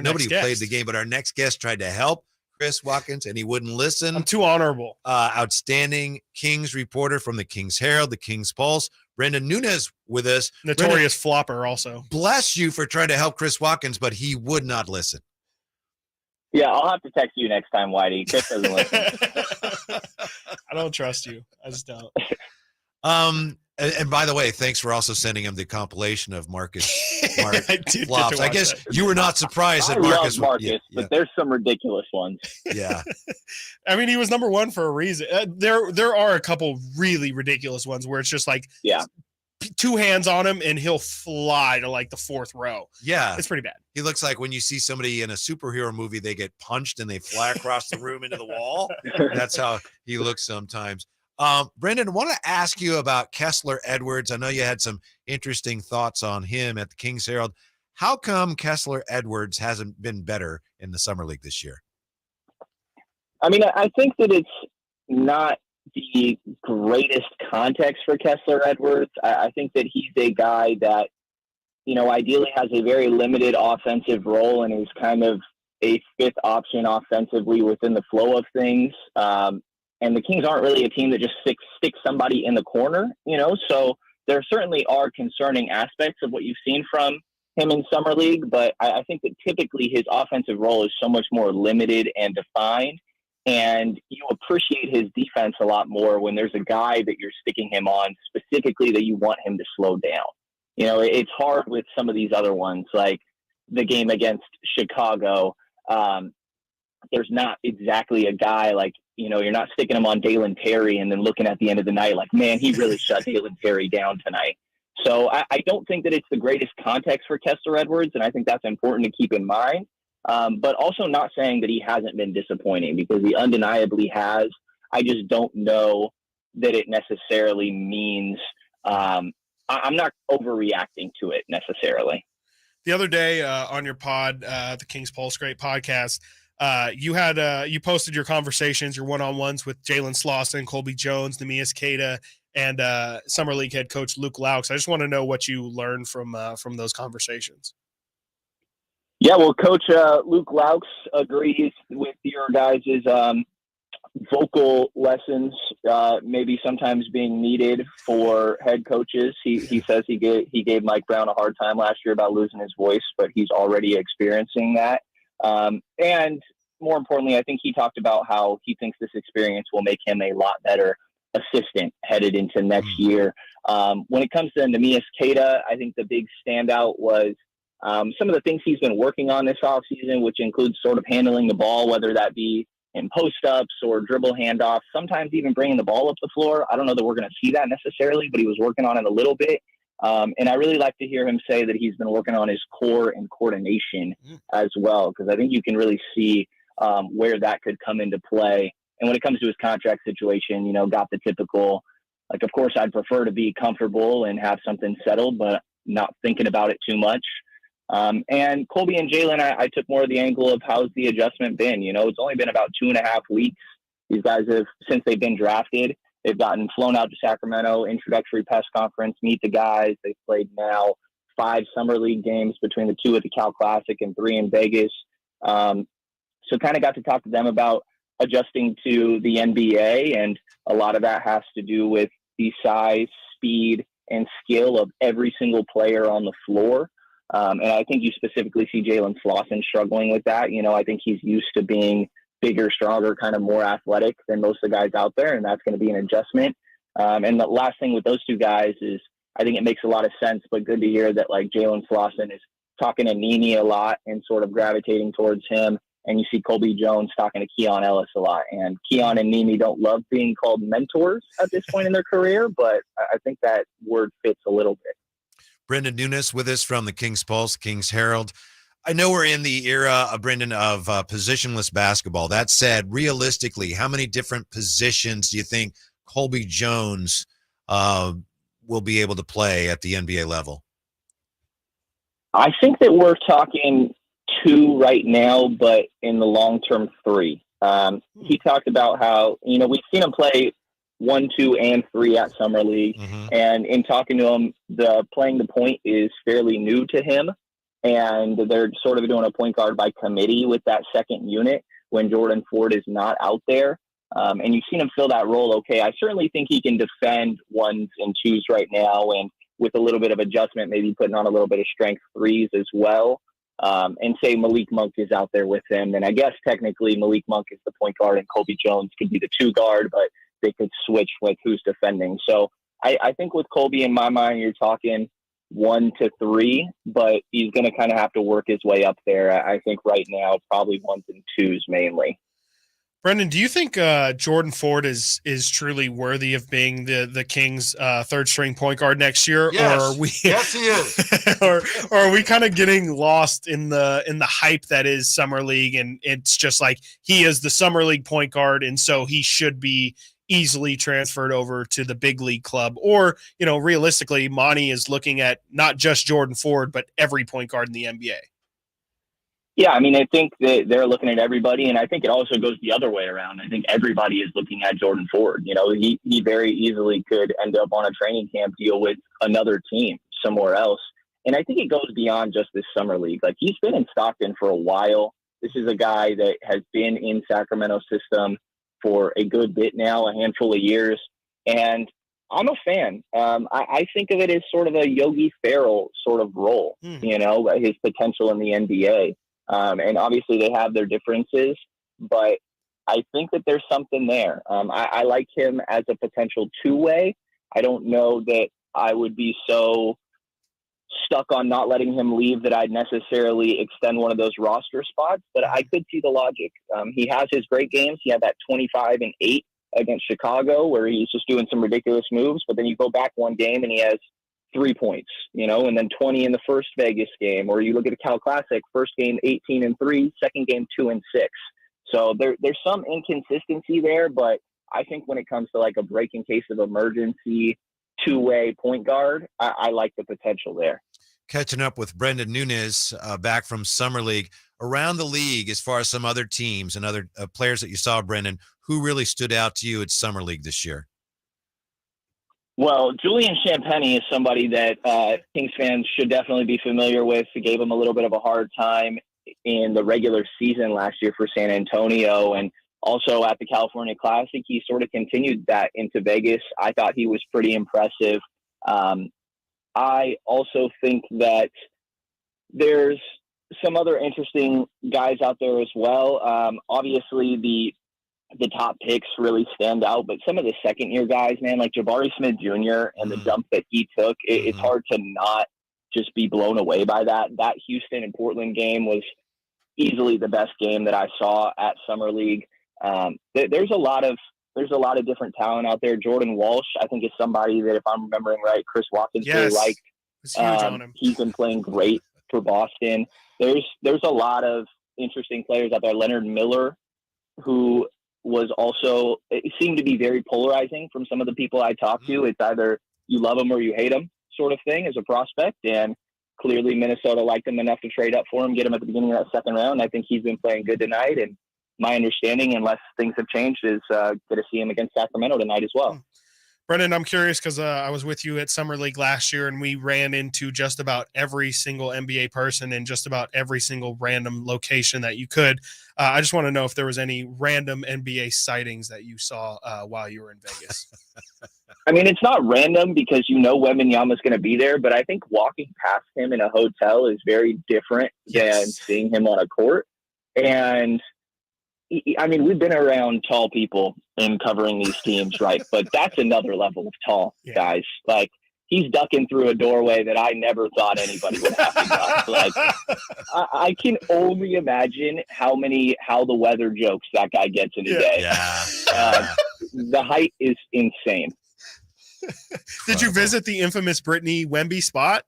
Nobody played the game, but our next guest tried to help Chris Watkins, and he wouldn't listen. I'm too honorable. Outstanding Kings reporter from the Kings Herald, the Kings Pulse, Brenden Nunes with us. Notorious flopper also. Bless you for trying to help Chris Watkins, but he would not listen. Yeah, I'll have to text you next time, Whitey. Chris doesn't listen. I don't trust you. I just don't. And by the way, thanks for also sending him the compilation of Marcus flops. I guess that. You were not surprised that I Marcus. love Marcus, but there's some ridiculous ones. Yeah. I mean, he was number one for a reason. There are a couple really ridiculous ones where it's just like, two hands on him and he'll fly to like the fourth row. Yeah. It's pretty bad. He looks like when you see somebody in a superhero movie, they get punched and they fly across the room into the wall. That's how he looks sometimes. Brenden, I want to ask you about Kessler Edwards. I know you had some interesting thoughts on him at the Kings Herald. How come Kessler Edwards hasn't been better in the Summer League this year? I mean, I think that it's not the greatest context for Kessler Edwards. I think that he's a guy that, ideally has a very limited offensive role and is kind of a fifth option offensively within the flow of things. And the Kings aren't really a team that just sticks somebody in the corner, so there certainly are concerning aspects of what you've seen from him in Summer League, but I think that typically his offensive role is so much more limited and defined, and you appreciate his defense a lot more when there's a guy that you're sticking him on specifically that you want him to slow down. It's hard with some of these other ones, like the game against Chicago. There's not exactly a guy like, you're not sticking him on Dalen Terry and then looking at the end of the night like, man, he really shut Dalen Terry down tonight. So I don't think that it's the greatest context for Kessler Edwards, and I think that's important to keep in mind. But also not saying that he hasn't been disappointing, because he undeniably has. I just don't know that it necessarily means I'm not overreacting to it necessarily. The other day on your pod, the Kings Pulse Great podcast, you posted your conversations, your one-on-ones with Jalen Slawson, Colby Jones, Neemias Queta, and Summer League head coach Luke Laux. I just want to know what you learned from those conversations. Yeah, well, Coach Luke Laux agrees with your guys' vocal lessons maybe sometimes being needed for head coaches. He says he gave Mike Brown a hard time last year about losing his voice, but he's already experiencing that. And more importantly, I think he talked about how he thinks this experience will make him a lot better assistant headed into next year. When it comes to Neemias Queta, I think the big standout was some of the things he's been working on this offseason, which includes sort of handling the ball, whether that be in post-ups or dribble handoffs, sometimes even bringing the ball up the floor. I don't know that we're going to see that necessarily, but he was working on it a little bit. And I really like to hear him say that he's been working on his core and coordination as well, because I think you can really see where that could come into play. And when it comes to his contract situation, got the typical, like, of course, I'd prefer to be comfortable and have something settled, but not thinking about it too much. And Colby and Jalen, I took more of the angle of how's the adjustment been. It's only been about 2.5 weeks. These guys have, since they've been drafted, they've gotten flown out to Sacramento, introductory press conference, meet the guys. They've played now 5 Summer League games between the 2 at the Cal Classic and 3 in Vegas. So kind of got to talk to them about adjusting to the NBA, and a lot of that has to do with the size, speed, and skill of every single player on the floor. And I think you specifically see Jalen Slawson struggling with that. I think he's used to being bigger, stronger, kind of more athletic than most of the guys out there, and that's going to be an adjustment. And the last thing with those two guys is I think it makes a lot of sense, but good to hear that like Jalen Slawson is talking to Nene a lot and sort of gravitating towards him. And you see Colby Jones talking to Keon Ellis a lot. And Keon and Nene don't love being called mentors at this point in their career, but I think that word fits a little bit. Brenden Nunes with us from the Kings Pulse, Kings Herald. I know we're in the era, Brenden, of positionless basketball. That said, realistically, how many different positions do you think Colby Jones will be able to play at the NBA level? I think that we're talking 2 right now, but in the long term 3. He talked about how, we've seen him play 1, 2, and 3 at Summer League. And in talking to him, playing the point is fairly new to him. and they're sort of doing a point guard by committee with that second unit when Jordan Ford is not out there. And you've seen him fill that role. Okay, I certainly think he can defend ones and twos right now, and with a little bit of adjustment, maybe putting on a little bit of strength threes as well. And say Malik Monk is out there with him. And I guess technically Malik Monk is the point guard and Colby Jones could be the two guard, but they could switch with who's defending. So I think with Colby, in my mind, you're talking 1 to 3, but he's going to kind of have to work his way up there. I think right now, probably 1s and 2s mainly. Brenden, do you think Jordan Ford is truly worthy of being the Kings' third string point guard next year? Yes. Or are we, Yes, he is. or are we kind of getting lost in the hype that is Summer League, and it's just like he is the Summer League point guard, and so he should be easily transferred over to the big league club? Or, realistically, Monty is looking at not just Jordan Ford, but every point guard in the NBA. Yeah, I mean, I think that they're looking at everybody, and I think it also goes the other way around. I think everybody is looking at Jordan Ford. He very easily could end up on a training camp deal with another team somewhere else. And I think it goes beyond just this summer league. Like, he's been in Stockton for a while. This is a guy that has been in Sacramento system for a good bit now, a handful of years. And I'm a fan. I think of it as sort of a Yogi Ferrell sort of role, his potential in the NBA. And obviously they have their differences, but I think that there's something there. I like him as a potential two-way. I don't know that I would be so stuck on not letting him leave that I'd necessarily extend one of those roster spots, but I could see the logic. He has his great games. He had that 25-8 against Chicago where he's just doing some ridiculous moves, but then you go back one game and he has 3 points, and then 20 in the first Vegas game. Or you look at a Cal Classic, first game 18-3, second game 2-6. So there's some inconsistency there, but I think when it comes to like a break in case of emergency two-way point guard, I like the potential there. Catching up with Brenden Nunes back from Summer League. Around the league, as far as some other teams and other players that you saw, Brenden, who really stood out to you at Summer League this year? Well, Julian Champagny is somebody that Kings fans should definitely be familiar with. He gave him a little bit of a hard time in the regular season last year for San Antonio, and also at the California Classic. He sort of continued that into Vegas. I thought he was pretty impressive. I also think that there's some other interesting guys out there as well. Obviously, the top picks really stand out, but some of the second year guys, man, like Jabari Smith Jr. and the dump that he took, it's hard to not just be blown away by that. That Houston and Portland game was easily the best game that I saw at Summer League. There's a lot of different talent out there. Jordan Walsh, I think, is somebody that, if I'm remembering right, Chris Watkins really liked. It's huge on him. He's been playing great for Boston. There's a lot of interesting players out there. Leonard Miller, who was also, it seemed to be very polarizing from some of the people I talked to. It's either you love him or you hate him sort of thing as a prospect. And clearly Minnesota liked him enough to trade up for him, get him at the beginning of that second round. I think he's been playing good tonight. And my understanding, unless things have changed, is good to see him against Sacramento tonight as well. Brenden, I'm curious because I was with you at Summer League last year, and we ran into just about every single NBA person in just about every single random location that you could. I just want to know if there was any random NBA sightings that you saw while you were in Vegas. I mean, it's not random because Wembanyama's going to be there, but I think walking past him in a hotel is very different than seeing him on a court. And I mean, we've been around tall people in covering these teams, right? But that's another level of tall, guys. Like, he's ducking through a doorway that I never thought anybody would have to duck. Like, I can only imagine how the weather jokes that guy gets in a day. The height is insane. Did you visit the infamous Brittany Wemby spot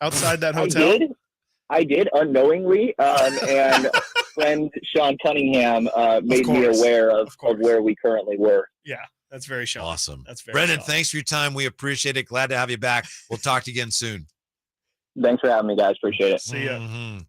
outside that hotel? I did unknowingly, and friend Sean Cunningham made me aware of where we currently were. Yeah, that's very Sean. Awesome. That's very Brenden, Sean. thanks for your time. We appreciate it. Glad to have you back. We'll talk to you again soon. Thanks for having me, guys. Appreciate it. See ya.